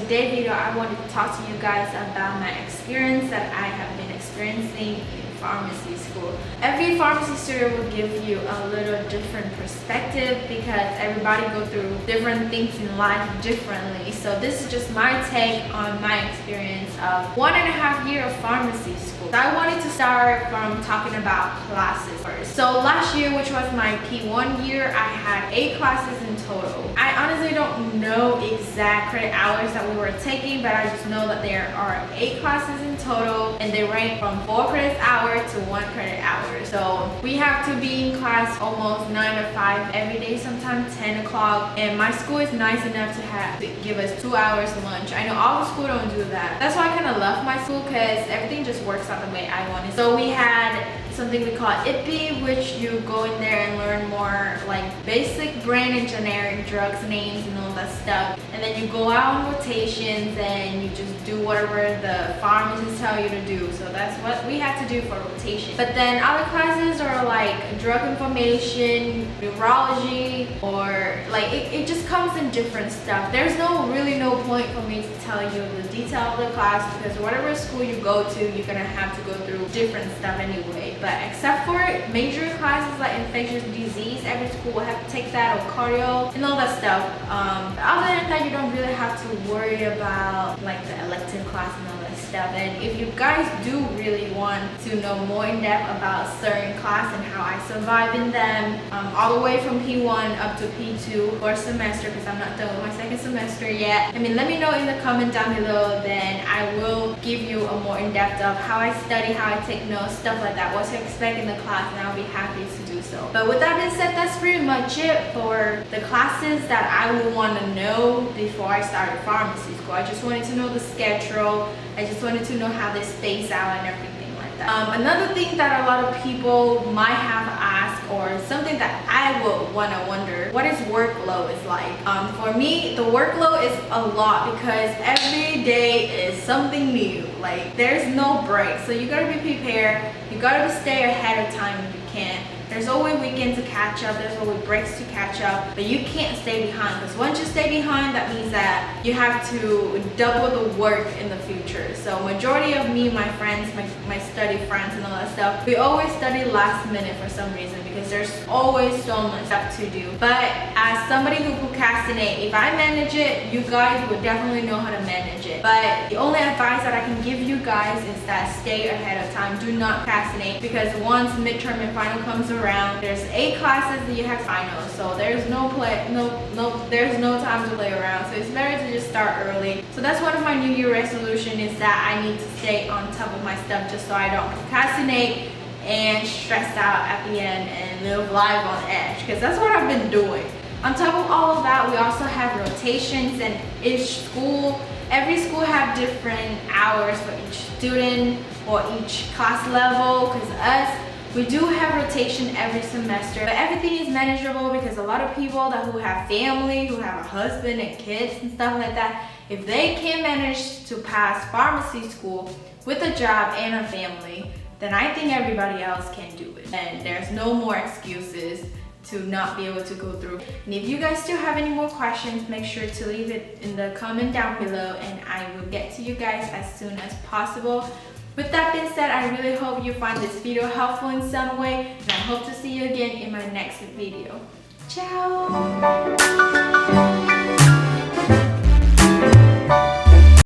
today's video, I wanted to talk to you guys about my experience that I have been experiencing in pharmacy school. Every pharmacy student will give you a little different perspective because everybody go through different things in life differently. So this is just my take on my experience of 1.5 years of pharmacy school. So I wanted to start from talking about classes first. So last year, which was my P1 year, I had 8 classes in total. I honestly don't know exact credit hours that we were taking, but I just know that there are 8 classes in total and they range from 4 credit hours to 1 credit hour. So we have to be in class almost 9 to 5 every day, sometimes 10 o'clock. And my school is nice enough to give us 2 hours lunch. I know all the school don't do that. That's why I kind of love my school because everything just works out the way I want it. So we had something we call 𝓙𝓵, which you go in there and learn more like basic brand and generic drugs names and all that stuff. And then you go out on rotations and you just do whatever the pharmacists tell you to do. So that's what we had to do for rotation. But then other classes are like drug information, neurology, or like it just comes in different stuff. There's really no point for me to tell you the detail of the class because whatever school you go to, you're gonna have to go through different stuff anyway. But except for major classes like infectious disease, every school will have to take that, or cardio and all that stuff. Other than that, you don't really have to worry about like the elective class and all that stuff. And if you guys do really want to know more in depth about certain class and how I survive in them, all the way from P1 up to P2 for a semester, because I'm not done with my second semester yet. I mean, let me know in the comment down below, then I will give you a more in-depth of how I study, how I take notes, stuff like that, what to expect in the class, and I'll be happy to do so. But with that being said, that's pretty much it for the classes that I would want to know before I started pharmacy school. I just wanted to know the schedule. I just wanted to know how they space out and everything like that. Another thing that a lot of people might have asked, or something that I would want to wonder, what is workload is like. For me, the workload is a lot because every day is something new. Like there's no break, so you gotta be prepared. You gotta stay ahead of time if you can. There's always weekends to catch up, there's always breaks to catch up, but you can't stay behind because once you stay behind, that means that you have to double the work in the future. So majority of me, my friends, my study friends and all that stuff, we always study last minute for some reason because there's always so much stuff to do. But as somebody who procrastinates, if I manage it, you guys would definitely know how to manage it. But the only advice that I can give you guys is that stay ahead of time. Do not procrastinate because once midterm and final comes around, there's 8 classes that you have finals, so there's there's no time to play around. So it's better to just start early. So that's one of my New Year resolution, is that I need to stay on top of my stuff just so I don't procrastinate and stress out at the end and live life on edge, because that's what I've been doing. On top of all of that, we also have rotations, and every school have different hours for each student or each class level, because we do have rotation every semester, but everything is manageable because a lot of people who have family, who have a husband and kids and stuff like that, if they can manage to pass pharmacy school with a job and a family, then I think everybody else can do it. And there's no more excuses to not be able to go through. And if you guys still have any more questions, make sure to leave it in the comment down below and I will get to you guys as soon as possible. With that being said, I really hope you find this video helpful in some way, and I hope to see you again in my next video. Ciao!